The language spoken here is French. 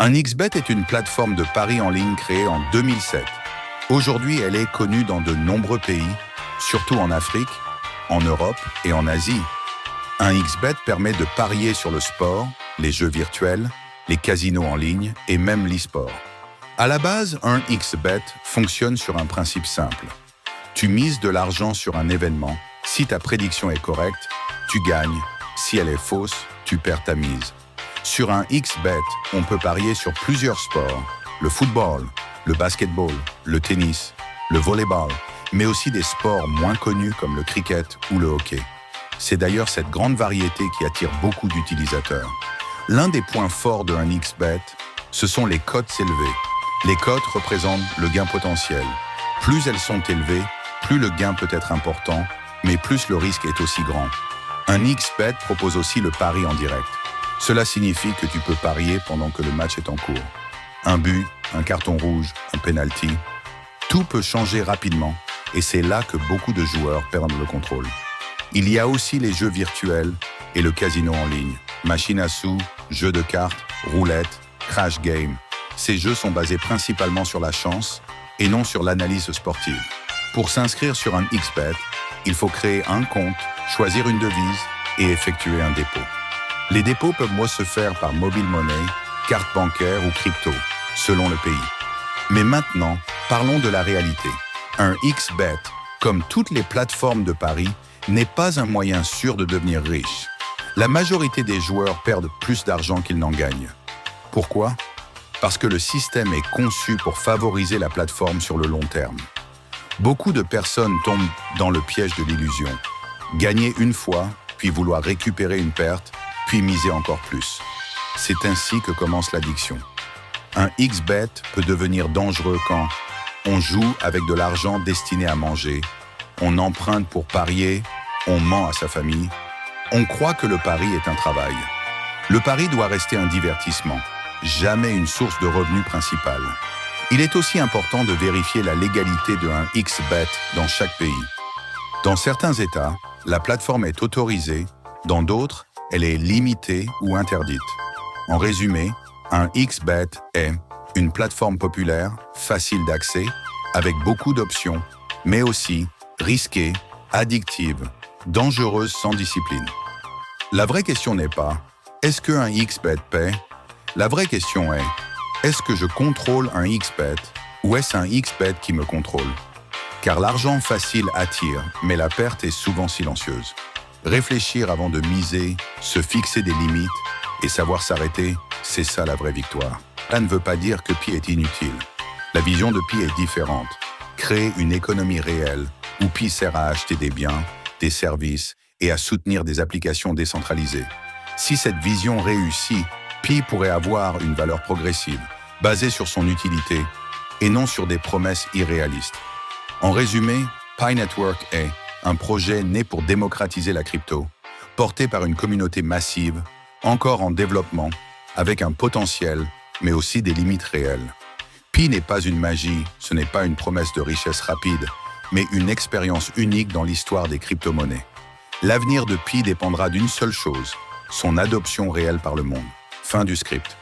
Un XBet est une plateforme de paris en ligne créée en 2007. Aujourd'hui, elle est connue dans de nombreux pays, surtout en Afrique, en Europe et en Asie. Un XBet permet de parier sur le sport, les jeux virtuels, les casinos en ligne et même l'e-sport. À la base, un XBet fonctionne sur un principe simple. Tu mises de l'argent sur un événement. Si ta prédiction est correcte, tu gagnes. Si elle est fausse, tu perds ta mise. Sur un XBet, on peut parier sur plusieurs sports. Le football, le basketball, le tennis, le volleyball, mais aussi des sports moins connus comme le cricket ou le hockey. C'est d'ailleurs cette grande variété qui attire beaucoup d'utilisateurs. L'un des points forts d'un XBet, ce sont les cotes élevées. Les cotes représentent le gain potentiel. Plus elles sont élevées, plus le gain peut être important, mais plus le risque est aussi grand. Un XBet propose aussi le pari en direct. Cela signifie que tu peux parier pendant que le match est en cours. Un but, un carton rouge, un penalty, tout peut changer rapidement et c'est là que beaucoup de joueurs perdent le contrôle. Il y a aussi les jeux virtuels et le casino en ligne. Machine à sous, jeux de cartes, roulette, crash game. Ces jeux sont basés principalement sur la chance et non sur l'analyse sportive. Pour s'inscrire sur un XBet, il faut créer un compte, choisir une devise et effectuer un dépôt. Les dépôts peuvent se faire par mobile money, carte bancaire ou crypto, selon le pays. Mais maintenant, parlons de la réalité. Un XBet, comme toutes les plateformes de paris, n'est pas un moyen sûr de devenir riche. La majorité des joueurs perdent plus d'argent qu'ils n'en gagnent. Pourquoi? Parce que le système est conçu pour favoriser la plateforme sur le long terme. Beaucoup de personnes tombent dans le piège de l'illusion. Gagner une fois, puis vouloir récupérer une perte, puis miser encore plus. C'est ainsi que commence l'addiction. Un XBet peut devenir dangereux quand on joue avec de l'argent destiné à manger, on emprunte pour parier, on ment à sa famille, on croit que le pari est un travail. Le pari doit rester un divertissement, jamais une source de revenus principale. Il est aussi important de vérifier la légalité d'un XBet dans chaque pays. Dans certains États, la plateforme est autorisée, dans d'autres, elle est limitée ou interdite. En résumé, un XBet est une plateforme populaire, facile d'accès, avec beaucoup d'options, mais aussi risquée, addictive, dangereuse sans discipline. La vraie question n'est pas « Est-ce qu'un XBet paie ?» La vraie question est « Est-ce que je contrôle un XBet ou est-ce un XBet qui me contrôle ?» Car l'argent facile attire, mais la perte est souvent silencieuse. Réfléchir avant de miser, se fixer des limites et savoir s'arrêter, c'est ça la vraie victoire. Cela ne veut pas dire que Pi est inutile. La vision de Pi est différente. Créer une économie réelle où Pi sert à acheter des biens, des services et à soutenir des applications décentralisées. Si cette vision réussit, Pi pourrait avoir une valeur progressive, basée sur son utilité et non sur des promesses irréalistes. En résumé, Pi Network est un projet né pour démocratiser la crypto, porté par une communauté massive, encore en développement, avec un potentiel, mais aussi des limites réelles. Pi n'est pas une magie, ce n'est pas une promesse de richesse rapide, mais une expérience unique dans l'histoire des crypto-monnaies. L'avenir de Pi dépendra d'une seule chose, son adoption réelle par le monde. Fin du script.